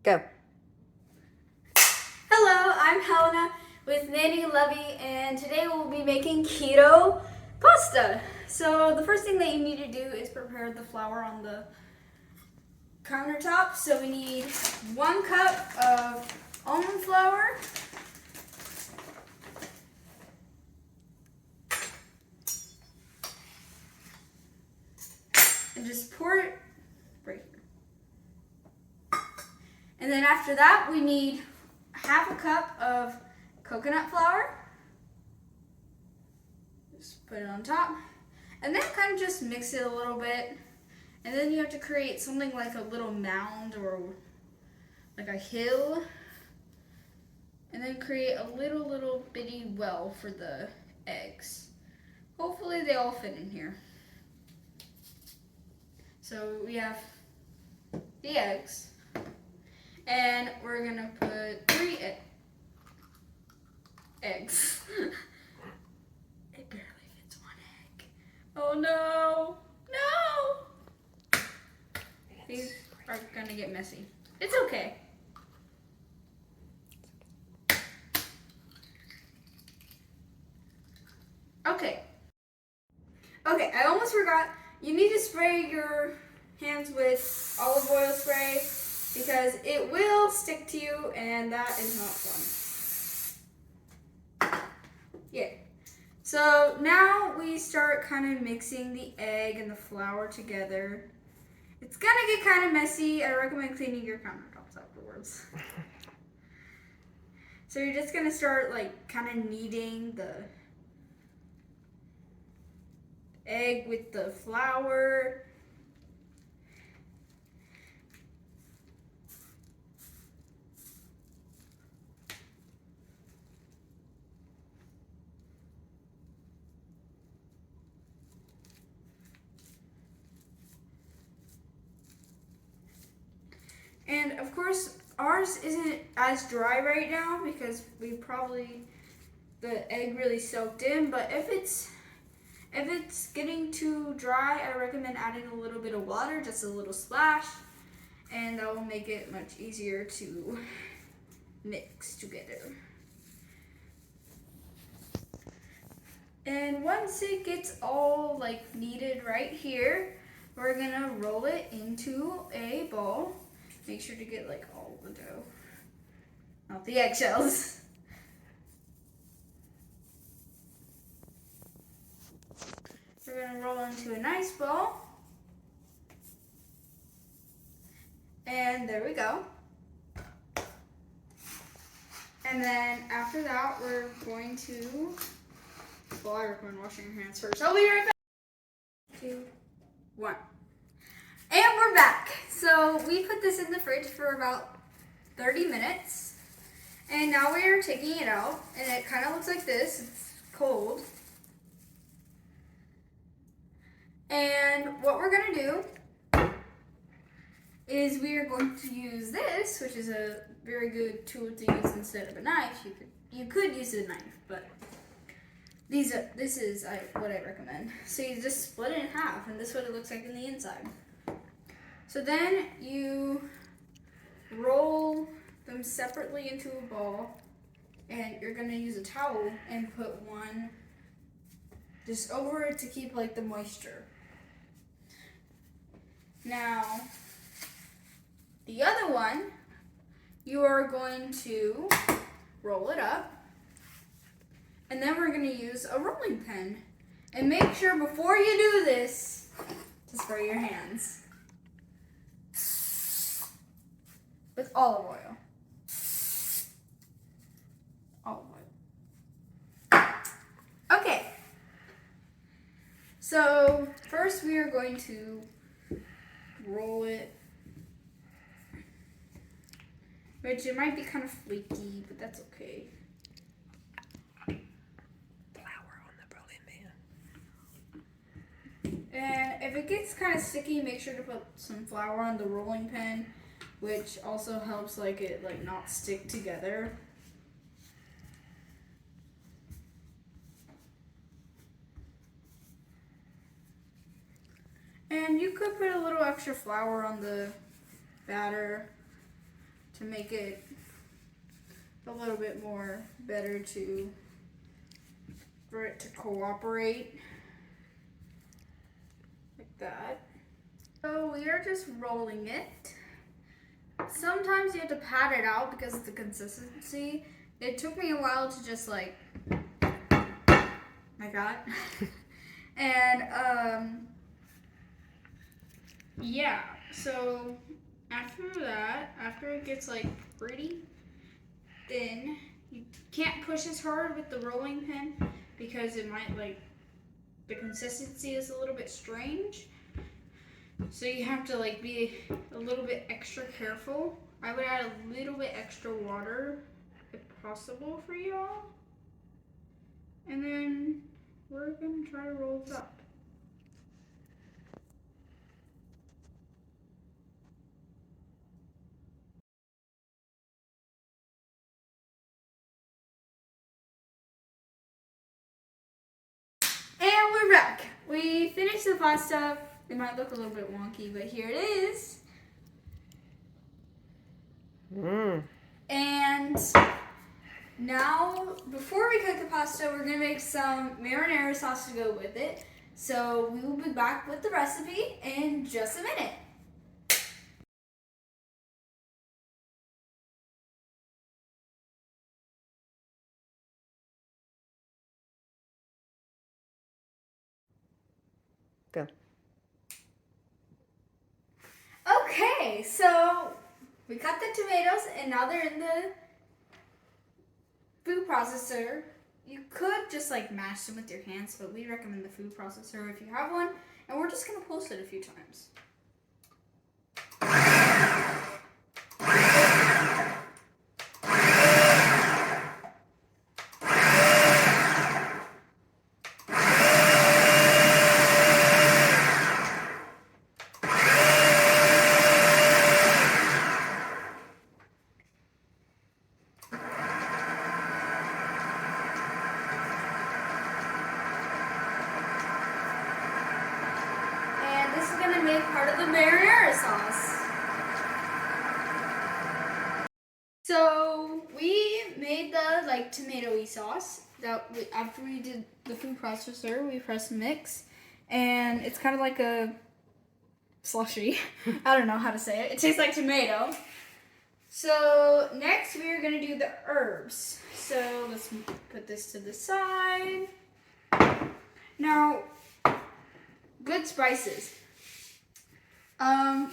Go. Hello, I'm Helena with Nanny Levy, and today we'll be making keto pasta. So the first thing that you need to do is prepare the flour on the countertop. So we need 1 cup of almond flour, and just pour it right here. And then after that, we need 1/2 cup of coconut flour. Just put it on top. And then kind of just mix it a little bit. And then you have to create something like a little mound or like a hill. And then create a little bitty well for the eggs. Hopefully they all fit in here. So we have the eggs. And we're gonna put 3 eggs. It barely fits 1 egg. Oh no! No! These are gonna get messy. It's okay. Okay, I almost forgot. You need to spray your hands with olive oil spray because it will stick to you and that is not fun. Yeah. So now we start kind of mixing the egg and the flour together. It's gonna get kind of messy. I recommend cleaning your countertops afterwards. So you're just gonna start like kind of kneading the egg with the flour. And of course, ours isn't as dry right now because the egg really soaked in, but if it's getting too dry, I recommend adding a little bit of water, just a little splash, and that will make it much easier to mix together. And once it gets all like kneaded right here, we're gonna roll it into a ball. Make sure to get like all the dough, not the eggshells. We're gonna roll into a nice ball. And there we go. And then after that, we're going to, well, I recommend washing your hands first. I'll be right back. 2, 1. And we're back. So we put this in the fridge for about 30 minutes. And now we are taking it out. And it kind of looks like this. It's cold. And what we're going to do is we are going to use this, which is a very good tool to use instead of a knife. You could use a knife, but this is what I recommend. So you just split it in half, and this is what it looks like in the inside. So then you roll them separately into a ball, and you're gonna use a towel and put one just over it to keep like the moisture. Now, the other one, you are going to roll it up, and then we're gonna use a rolling pin. And make sure before you do this to spray your hands with olive oil. Okay. So first we are going to roll it, which it might be kind of flaky, but that's okay. Flour on the rolling pin. And if it gets kind of sticky, make sure to put some flour on the rolling pin, which also helps like it like not stick together. And you could put a little extra flour on the batter to make it a little bit more better for it to cooperate like that. So we are just rolling it. Sometimes you have to pat it out because of the consistency. It took me a while to just like that. And yeah, so after that, after it gets like pretty thin, you can't push as hard with the rolling pin because it might like, the consistency is a little bit strange. So you have to like be a little bit extra careful. I would add a little bit extra water if possible for y'all. And then we're gonna try to roll this up. And we're back. We finished the pasta. It might look a little bit wonky, but here it is. And now, before we cook the pasta, we're gonna make some marinara sauce to go with it. So we will be back with the recipe in just a minute. Go. Okay, so we cut the tomatoes and now they're in the food processor. You could just like mash them with your hands, but we recommend the food processor if you have one. And we're just gonna pulse it a few times. This is gonna make part of the marinara sauce. So we made the like tomatoey sauce after we did the food processor. We pressed mix, and it's kind of like a slushy. I don't know how to say it. It tastes like tomato. So next we are gonna do the herbs. So let's put this to the side. Now, good spices.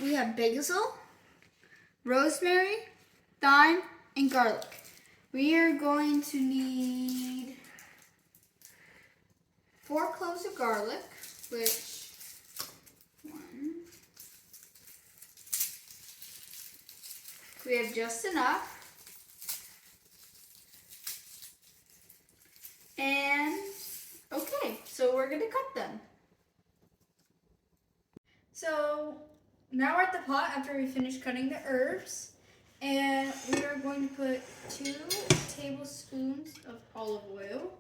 We have basil, rosemary, thyme, and garlic. We are going to need 4 cloves of garlic, which we have just enough. And okay, so we're gonna cut them. So now we're at the pot after we finish cutting the herbs, and we are going to put 2 tablespoons of olive oil.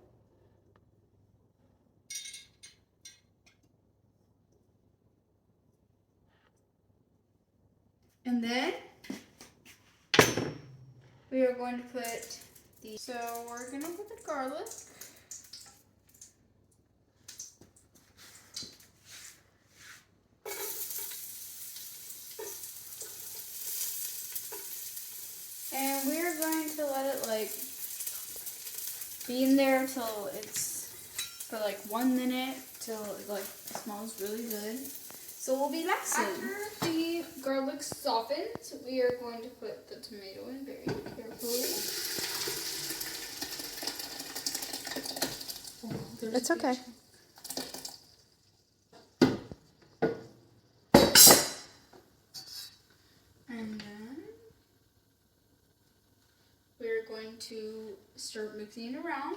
And then we are going to put so we're gonna put the garlic. And we're going to let it like be in there till it's for like 1 minute till it like smells really good. So we'll be back soon. After the garlic softens, we are going to put the tomato in very carefully. It's okay. And then we're going to start mixing it around.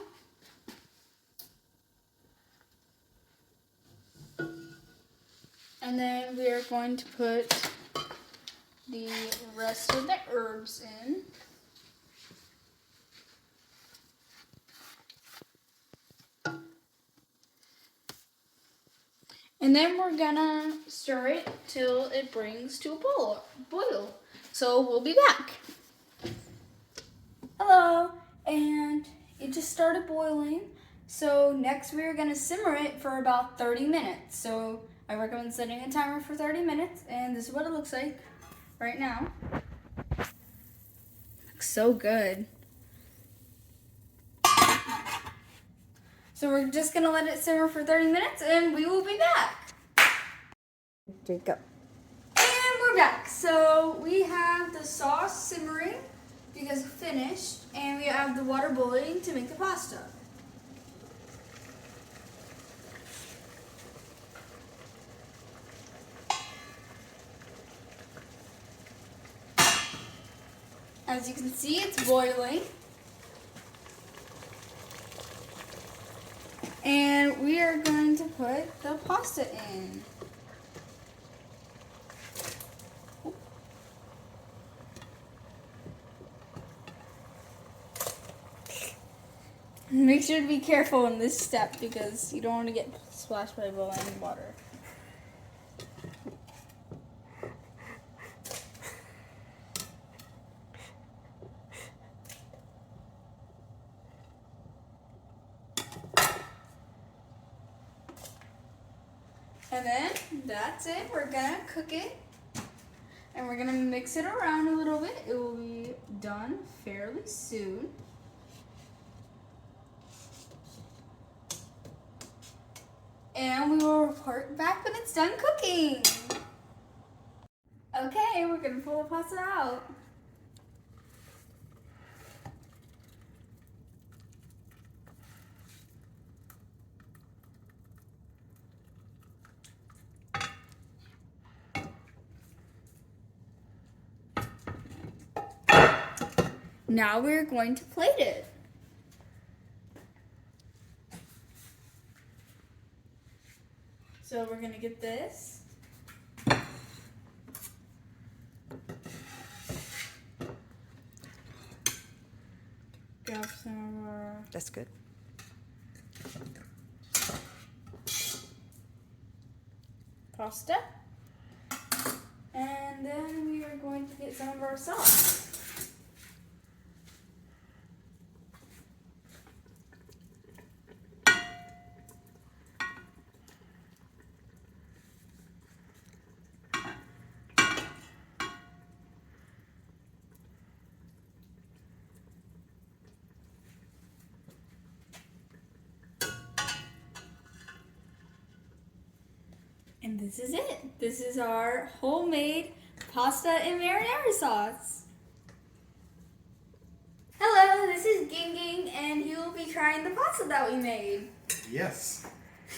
And then we are going to put the rest of the herbs in. And then we're gonna stir it till it brings to a boil. So we'll be back. just started boiling. So next we're gonna simmer it for about 30 minutes. So I recommend setting a timer for 30 minutes, and this is what it looks like right now. Looks so good. So we're just gonna let it simmer for 30 minutes and we will be back. There you go. And we're back. So we have the sauce simmering because it's finished, and we have the water boiling to make the pasta. As you can see, it's boiling. And we are going to put the pasta in. Make sure to be careful in this step because you don't want to get splashed by boiling water. And then that's it. We're gonna cook it and we're gonna mix it around a little bit. It will be done fairly soon. And we will report back when it's done cooking. Okay, we're gonna pull the pasta out. Now we're going to plate it. So we're gonna get this. Grab some of our That's good. pasta. And then we are going to get some of our sauce. And this is it. This is our homemade pasta and marinara sauce. Hello, this is Ging Ging, and he will be trying the pasta that we made. Yes,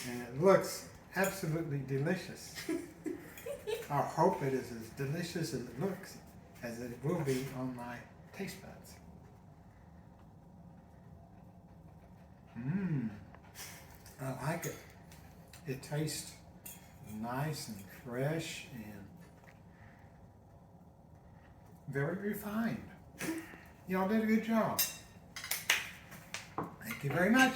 and it looks absolutely delicious. I hope it is as delicious as it looks as it will be on my taste buds. I like it. It tastes nice and fresh and very refined. Y'all did a good job. Thank you very much.